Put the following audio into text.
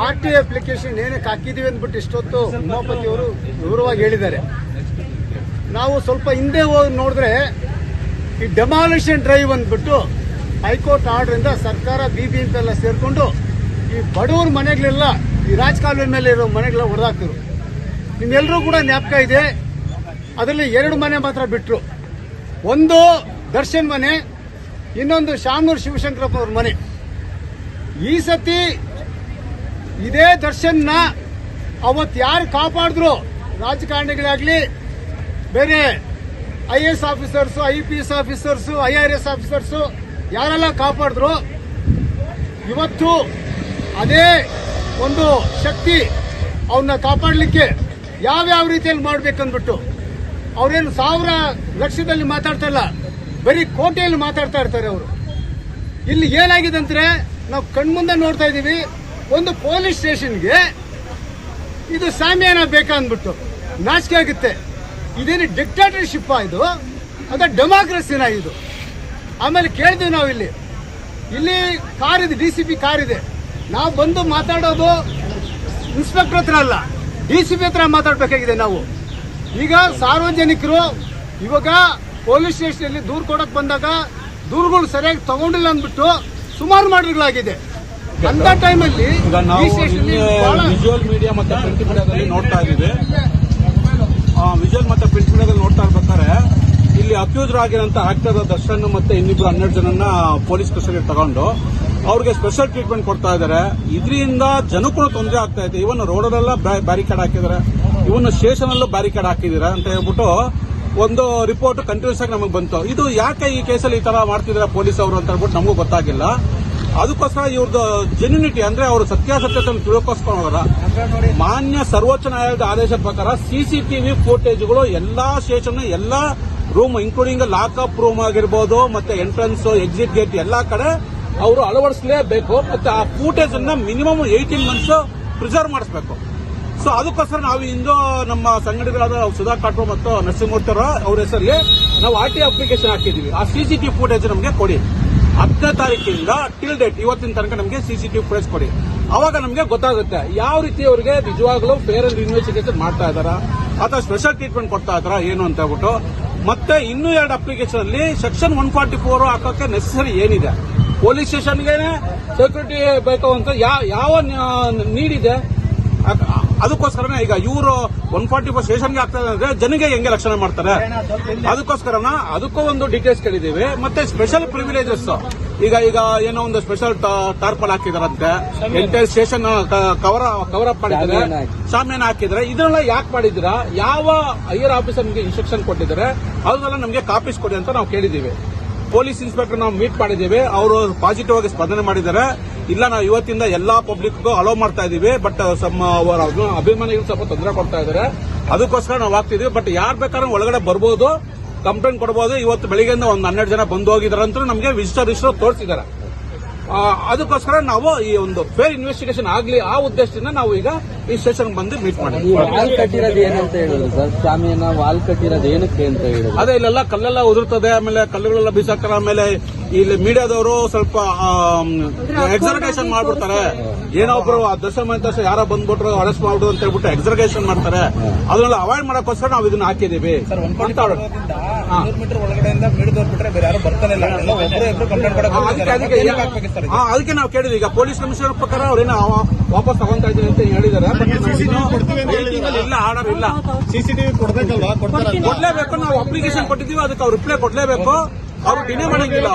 RTI application ಏನಕ್ಕೆ ಹಾಕಿದೀವಿ ಅಂದ್ಬಿಟ್ಟು ಇಷ್ಟೊತ್ತು ಉಮಾಪತಿ ಅವರು ವಿವರವಾಗಿ ಹೇಳಿದ್ದಾರೆ. ನಾವು ಸ್ವಲ್ಪ ಹಿಂದೆ ಹೋಗಿ ನೋಡಿದ್ರೆ ಈ ಡೆಮಾಲಿಷನ್ ಡ್ರೈವ್ ಅಂದ್ಬಿಟ್ಟು ಹೈಕೋರ್ಟ್ ಆರ್ಡರ್ ಇಂದ ಸರ್ಕಾರ BBMP ಎಲ್ಲ ಸೇರ್ಕೊಂಡು ಈ ಬಡವರ ಮನೆಗಳೆಲ್ಲ ಈ ರಾಜಕಾಲುವೆ ಮೇಲೆ ಇರೋ ಮನೆಗಳೆಲ್ಲ ಹೊಡೆದಾಕ್ತಿರು. ನಿಮ್ಮೆಲ್ಲರೂ ಕೂಡ ಜ್ಞಾಪಕ ಇದೆ. ಅದರಲ್ಲಿ 2 ಮನೆ ಮಾತ್ರ ಬಿಟ್ರು. ಒಂದು ದರ್ಶನ್ ಮನೆ, ಇನ್ನೊಂದು ಶಾಮನೂರು ಶಿವಶಂಕರಪ್ಪ ಅವ್ರ ಮನೆ. ಈ ಸತಿ ಇದೇ ದರ್ಶನ್ನ ಅವತ್ತು ಯಾರು ಕಾಪಾಡಿದ್ರು, ರಾಜಕಾರಣಿಗಳಾಗ್ಲಿ, ಬೇರೆ IAS officers, IPS officers, IRS officers ಯಾರೆಲ್ಲ ಕಾಪಾಡಿದ್ರು, ಇವತ್ತು ಅದೇ ಒಂದು ಶಕ್ತಿ ಅವನ್ನ ಕಾಪಾಡಲಿಕ್ಕೆ ಯಾವ್ಯಾವ ರೀತಿಯಲ್ಲಿ ಮಾಡ್ಬೇಕಂದ್ಬಿಟ್ಟು ಅವ್ರೇನು 1000 ಲಕ್ಷದಲ್ಲಿ ಮಾತಾಡ್ತಾ ಇಲ್ಲ, ಬರೀ ಕೋಟೆಯಲ್ಲಿ ಮಾತಾಡ್ತಾ ಇರ್ತಾರೆ ಅವರು. ಇಲ್ಲಿ ಏನಾಗಿದೆ ಅಂದ್ರೆ ನಾವು ಕಣ್ಮುಂದೆ ನೋಡ್ತಾ ಇದೀವಿ, ಒಂದು ಪೊಲೀಸ್ ಸ್ಟೇಷನ್ಗೆ ಇದು ಸಾಮ್ಯಾನ ಬೇಕಾ ಅಂದ್ಬಿಟ್ಟು ನಾಚಿಕೆ ಆಗುತ್ತೆ. ಇದೇನು ಡಿಕ್ಟೇಟರ್ಶಿಪ್ ಇದು ಅದ ಡೆಮಾಕ್ರಸಿನ ಇದು? ಆಮೇಲೆ ಕೇಳಿದ್ವಿ ನಾವು, ಇಲ್ಲಿ ಕಾರ್ ಇದೆ, DCP ಕಾರ್ ಇದೆ. ನಾವು ಬಂದು ಮಾತಾಡೋದು ಇನ್ಸ್ಪೆಕ್ಟರ್ ಹತ್ರ ಅಲ್ಲ, DCP ಹತ್ರ ಮಾತಾಡ್ಬೇಕಾಗಿದೆ ನಾವು. ಈಗ ಸಾರ್ವಜನಿಕರು ಇವಾಗ ಪೊಲೀಸ್ ಸ್ಟೇಷನ್ ದೂರು ಕೊಡಕ್ ಬಂದಾಗ ದೂರುಗಳು ಸರಿಯಾಗಿ ತಗೊಂಡಿಲ್ಲ ಅಂದ್ಬಿಟ್ಟು ಸುಮಾರು ಮರ್ಡರ್ಗಳಾಗಿದೆ. ಅಂತ ಟೈಮಲ್ಲಿ ವಿಜುವಲ್ ಮೀಡಿಯಾ ಮತ್ತೆ ಪ್ರಿಂಟ್ ಮೀಡಿಯಾದಲ್ಲಿ ನೋಡ್ತಾ ಇದ್ದೀವಿ. ವಿಜುವಲ್ ಮತ್ತೆ ಪ್ರಿಂಟ್ ಮೀಡಿಯಾದಲ್ಲಿ ನೋಡ್ತಾ ಇರ್ಬೇಕಾದ್ರೆ ಇಲ್ಲಿ ಅಕ್ಯೂಸ್ ಆಗಿರೋಂಥ ಆಕ್ಟರ್ ದರ್ಶನ್ ಮತ್ತೆ ಇನ್ನಿಬ್ರು 12 ಜನನ್ನ ಪೊಲೀಸ್ ಕಸ್ಟಡಿಗೆ ತಗೊಂಡು ಅವ್ರಿಗೆ ಸ್ಪೆಷಲ್ ಟ್ರೀಟ್ಮೆಂಟ್ ಕೊಡ್ತಾ ಇದ್ದಾರೆ. ಇದರಿಂದ ಜನಕ್ಕೂ ತೊಂದರೆ ಆಗ್ತಾ ಇದೆ. ಇವನ್ ರೋಡಲ್ಲೆಲ್ಲ ಬ್ಯಾರಿಕೇಡ್ ಹಾಕಿದ್ದಾರೆ, ಇವನ್ ಸ್ಟೇಷನ್ ಅಲ್ಲೂ ಬ್ಯಾರಿಕೇಡ್ ಹಾಕಿದ್ದಾರೆ ಅಂತ ಹೇಳ್ಬಿಟ್ಟು ಒಂದು ರಿಪೋರ್ಟ್ ಕಂಟಿನ್ಯೂಸ್ ಆಗಿ ನಮಗೆ ಬಂತು. ಇದು ಯಾಕೆ ಈ ಕೇಸಲ್ಲಿ ಈ ತರ ಮಾಡ್ತಿದ್ದಾರೆ ಪೊಲೀಸ್ ಅವರು ಅಂತ ಹೇಳ್ಬಿಟ್ಟು ನಮಗೂ ಗೊತ್ತಾಗಿಲ್ಲ. ಅದಕ್ಕೋಸ್ಕರ ಇವ್ರದ್ದು ಜೆನ್ಯೂನಿಟಿ ಅಂದ್ರೆ ಅವರು ಸತ್ಯಾಸತ್ಯತೆ ತಿಳ್ಕೋಸ್ಕರ ಮಾನ್ಯ ಸರ್ವೋಚ್ಚ ನ್ಯಾಯಾಲಯದ ಆದೇಶದ ಪ್ರಕಾರ CCTV ಫುಟೇಜ್ಗಳು ಎಲ್ಲಾ ಸ್ಟೇಷನ್, ಎಲ್ಲಾ ರೂಮ್ ಇನ್ಕ್ಲೂಡಿಂಗ್ ಲಾಕಪ್ ರೂಮ್ ಆಗಿರ್ಬೋದು, ಮತ್ತೆ ಎಂಟ್ರೆನ್ಸ್, ಎಕ್ಸಿಟ್ ಗೇಟ್ ಎಲ್ಲಾ ಕಡೆ ಅವರು ಅಳವಡಿಸಲೇಬೇಕು. ಮತ್ತೆ ಆ ಫೂಟೇಜ್ ಅನ್ನ ಮಿನಿಮಮ್ 18 ಮಂತ್ಸ್ ಪ್ರಿಸರ್ವ್ ಮಾಡಿಸಬೇಕು. ಸೊ ಅದಕ್ಕೋಸ್ಕರ ನಾವು ಇಂದು ನಮ್ಮ ಸಂಘಟನೆಗಳಾದ ಸುಧಾ ಕಾಟ್ರು ಮತ್ತು ನರಸಿಂಹಮೂರ್ತಿ ಅವ್ರ ಹೆಸರಿಗೆ ನಾವು RTI ಅಪ್ಲಿಕೇಶನ್ ಹಾಕಿದೀವಿ. ಆ CCTV ಫುಟೇಜ್ ನಮಗೆ ಕೊಡಿ. 10ನೇ ತಾರೀಕಿಂದ ಟಿಲ್ ಡೇಟ್ ಇವತ್ತಿನ ತನಕ ನಮಗೆ CCTV ಫುಟೇಜ್ ಕೊಡಿ. ಅವಾಗ ನಮಗೆ ಗೊತ್ತಾಗುತ್ತೆ ಯಾವ ರೀತಿ ಅವರಿಗೆ ನಿಜವಾಗ್ಲೂ ಫೇರ್ ಅಂಡ್ ಇನ್ವೆಸ್ಟಿಗೇಷನ್ ಮಾಡ್ತಾ ಇದಾರಾ ಅಥವಾ ಸ್ಪೆಷಲ್ ಟ್ರೀಟ್ಮೆಂಟ್ ಕೊಡ್ತಾ ಇದಾರಾ ಏನು ಅಂತ ಹೇಳ್ಬಿಟ್ಟು. ಮತ್ತೆ ಇನ್ನೂ 2 ಅಪ್ಲಿಕೇಶನ್ ಅಲ್ಲಿ ಸೆಕ್ಷನ್ 144 ಹಾಕೋಕೆ ನೆಸೆಸರಿ ಏನಿದೆ, ಪೊಲೀಸ್ ಸ್ಟೇಷನ್ಗೆ ಸೆಕ್ಯೂರಿಟಿ ಬೇಕು ಅಂತ ಯಾವ ನೀಡಿದೆ. ಅದಕ್ಕೋಸ್ಕರನೇ ಈಗ ಇವರು 144 ಸ್ಟೇಷನ್ಗೆ ಆಗ್ತದೆ ಅಂದ್ರೆ ಜನಗೆ ಹೆಂಗೆ ರಕ್ಷಣೆ ಮಾಡ್ತಾರೆ, ಅದಕ್ಕೋಸ್ಕರನ ಅದಕ್ಕೂ ಒಂದು ಡೀಟೇಲ್ಸ್ ಕೇಳಿದೀವಿ. ಮತ್ತೆ ಸ್ಪೆಷಲ್ ಪ್ರಿವಿಲೇಜಸ್ ಈಗ ಏನೋ ಒಂದು ಸ್ಪೆಷಲ್ ಟಾರ್ಪಲ್ ಹಾಕಿದಾರಂತೆ, ಎಂಟೈರ್ ಸ್ಟೇಷನ್ ಕವರ್ ಅಪ್ ಮಾಡಿದ್ದಾರೆ, ಶಾಮಿಯಾನ ಹಾಕಿದ್ರೆ. ಇದನ್ನೆಲ್ಲ ಯಾಕೆ ಮಾಡಿದ್ದೀರಾ, ಯಾವ ಹೈಯರ್ ಆಫೀಸರ್ ನಿಮಗೆ ಇನ್ಸ್ಟ್ರಕ್ಷನ್ ಕೊಟ್ಟಿದ್ದಾರೆ, ಅದನ್ನೆಲ್ಲ ನಮಗೆ ಕಾಪೀಸ್ ಕೊಡಿ ಅಂತ ನಾವು ಕೇಳಿದ್ದೀವಿ. ಪೊಲೀಸ್ ಇನ್ಸ್ಪೆಕ್ಟರ್ ನಾವು ಮೀಟ್ ಮಾಡಿದ್ದೀವಿ, ಅವರು ಪಾಸಿಟಿವ್ ಆಗಿ ಸ್ಪಂದನೆ ಮಾಡಿದ್ದಾರೆ. ಇಲ್ಲ, ನಾವು ಇವತ್ತಿಂದ ಎಲ್ಲಾ ಪಬ್ಲಿಕ್ಗೂ ಅಲೋ ಮಾಡ್ತಾ ಇದೀವಿ, ಬಟ್ ಅವರ ಅಭಿಮಾನಿಗಳು ಸ್ವಲ್ಪ ತೊಂದರೆ ಕೊಡ್ತಾ ಇದ್ದಾರೆ, ಅದಕ್ಕೋಸ್ಕರ ನಾವು ಆಗ್ತಿದೀವಿ. ಬಟ್ ಯಾರು ಬೇಕಾದ್ರೂ ಒಳಗಡೆ ಬರ್ಬೋದು, ಕಂಪ್ಲೇಂಟ್ ಕೊಡಬಹುದು. ಇವತ್ತು ಬೆಳಿಗ್ಗೆಯಿಂದ ಒಂದು 12 ಜನ ಬಂದು ಹೋಗಿದ್ದಾರೆ ಅಂತ ನಮಗೆ ವಿಜಿಟರ್ ತೋರಿಸಿದ್ದಾರೆ. ಅದಕ್ಕೋಸ್ಕರ ನಾವು ಈ ಒಂದು ಫೇರ್ ಇನ್ವೆಸ್ಟಿಗೇಷನ್ ಆಗ್ಲಿ ಆ ಉದ್ದೇಶದಿಂದ ನಾವು ಈಗ ಈ ಸ್ಟೇಷನ್ ಬಂದು ಮೀಟ್ ಮಾಡಿದ್ವಿ. ವಾಲ್ ಕಟ್ಟಿರೋದು ಏನಂತ ಹೇಳಿದ್ರು ಸರ್, ಶಾಮಿಯಾನ ವಾಲ್ ಕಟ್ಟಿರೋದು ಏನಕ್ಕೆ ಅಂತ ಹೇಳಿದ್ರು. ಅದೇ ಇಲ್ಲೆಲ್ಲ ಕಲ್ಲೆಲ್ಲ ಉದುರ್ತದೆ, ಆಮೇಲೆ ಕಲ್ಲುಗಳೆಲ್ಲ ಬೀಸಾಕ್ತಾರೆ. ಆಮೇಲೆ ಇಲ್ಲಿ ಮೀಡಿಯಾದವರು ಸ್ವಲ್ಪ ಎಕ್ಸರ್ಗೇಷನ್ ಮಾಡ್ಬಿಡ್ತಾರೆ. ಏನೋ ಒಬ್ರು ದರ್ಶನ ಯಾರೋ ಬಂದ್ಬಿಟ್ರು ಅರೆಸ್ಟ್ ಮಾಡ್ಬಿಡು ಅಂತ ಹೇಳ್ಬಿಟ್ಟು ಎಕ್ಸರ್ಗೇಷನ್ ಮಾಡ್ತಾರೆ. ಅದನ್ನೆಲ್ಲ ಅವಾಯ್ಡ್ ಮಾಡಕ್ಕೋಸ್ಕರ ನಾವು ಇದನ್ನ ಹಾಕಿದೀವಿ. ಅದಕ್ಕೆ ನಾವು ಕೇಳಿದ್ವಿ. ಈಗ ಪೊಲೀಸ್ ಕಮಿಷನರ್ ಪ್ರಕಾರ ಅವ್ರೇನೋ ವಾಪಸ್ ತಗೊಂತಾ ಇದ್ದೀವಿ ಅಂತ ಹೇಳಿದ್ದಾರೆ. ಇಲ್ಲ, ಆರ್ಡರ್ ಇಲ್ಲ. CCTV ಕೊಡ್ಬೇಕಲ್ವಾ? ಕೊಡ್ಲೇಬೇಕು. ನಾವು ಅಪ್ಲಿಕೇಶನ್ ಕೊಟ್ಟಿದ್ದೀವಿ, ಅದಕ್ಕೆ ಅವ್ರು ರಿಪ್ಲೈ ಕೊಡ್ಲೇಬೇಕು. ಅವರು ಡಿನೇ ಮಾಡಂಗಿಲ್ಲ.